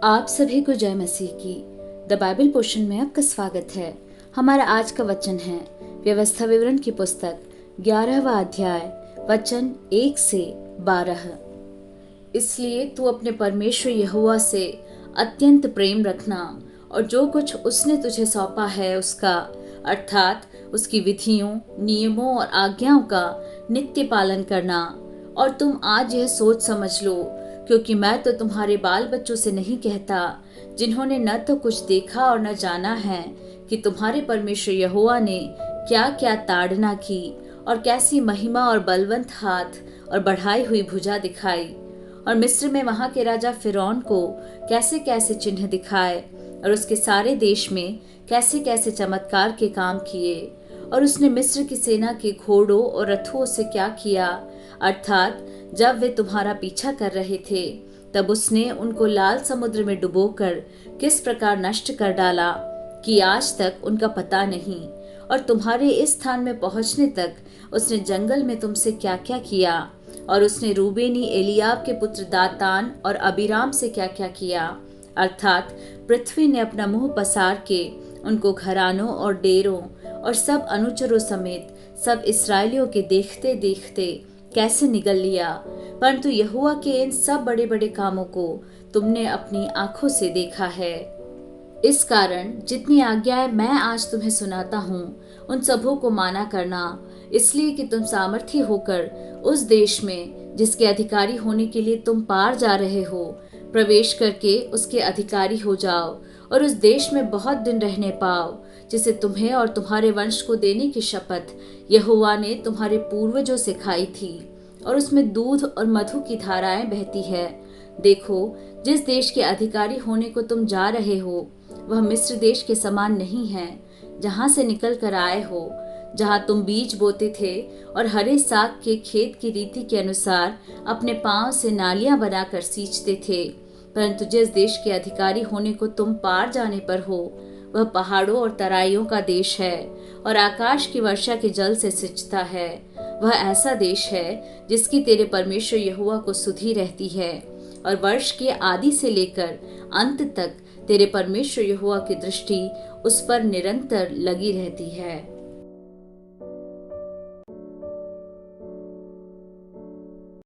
आप सभी को जय मसीह की। द बाइबल पोर्शन में आपका स्वागत है। हमारा आज का वचन है व्यवस्था विवरण की पुस्तक 11वां अध्याय वचन 1 से 12। इसलिए तू अपने परमेश्वर यहोवा से अत्यंत प्रेम रखना और जो कुछ उसने तुझे सौंपा है उसका अर्थात उसकी विधियों, नियमों और आज्ञाओं का नित्य पालन करना। और तुम आज यह सोच समझ लो, क्योंकि मैं तो तुम्हारे बाल बच्चों से नहीं कहता, जिन्होंने न तो कुछ देखा और न जाना है, कि तुम्हारे परमेश्वर यहोवा ने क्या क्या ताड़ना की और कैसी महिमा और बलवंत हाथ और बढ़ाई हुई भुजा दिखाई, और मिस्र में वहां के राजा फिरौन को कैसे कैसे चिन्ह दिखाए, और उसके सारे देश में कैसे कैसे चमत्कार के काम किए। और उसने मिस्र की सेना के घोड़ों और रथों से क्या किया, अर्थात जब वे तुम्हारा पीछा कर रहे थे, तब उसने उनको लाल समुद्र में डुबोकर किस प्रकार नष्ट कर डाला कि आज तक उनका पता नहीं। और तुम्हारे इस स्थान में पहुंचने तक उसने जंगल में तुमसे क्या क्या किया, और उसने रूबेनी एलियाब के पुत्र दातान और अबीराम से क्या क्या किया, अर्थात पृथ्वी ने अपना मुंह पसार के उनको घरानों और डेरों और सब अनुचरों समेत सब इस्राएलियों के देखते देखते कैसे निगल लिया। परंतु यहोवा के इन सब बड़े बड़े कामों को तुमने अपनी आंखों से देखा है। इस कारण जितनी आज्ञाएं मैं आज तुम्हें सुनाता हूँ, उन सबों को माना करना, इसलिए कि तुम सामर्थी होकर उस देश में जिसके अधिकारी होने के लिए तुम पार जा रहे हो, प्रवेश करके उसके अधिकारी हो जाओ, और उस देश में बहुत दिन रहने पाओ, जिसे तुम्हें और तुम्हारे वंश को देने की शपथ यहोवा ने तुम्हारे पूर्वजों से खाई थी, और उसमें दूध और मधु की धाराएं बहती है। देखो, जिस देश के अधिकारी होने को तुम जा रहे हो, वह मिस्र देश के समान नहीं है, जहां से निकल कर आए हो, जहां तुम बीज बोते थे और हरे साग के खेत की रीति के अनुसार अपने पांव से नालियां बनाकर सींचते थे। परंतु जिस देश के अधिकारी होने को तुम पार जाने पर हो, वह पहाड़ों और तराइयों का देश है और आकाश की वर्षा के जल से सिंचता है। वह ऐसा देश है जिसकी तेरे परमेश्वर यहोवा को सुधि रहती है, और वर्ष के आदि से लेकर अंत तक तेरे परमेश्वर यहोवा की दृष्टि उस पर निरंतर लगी रहती है।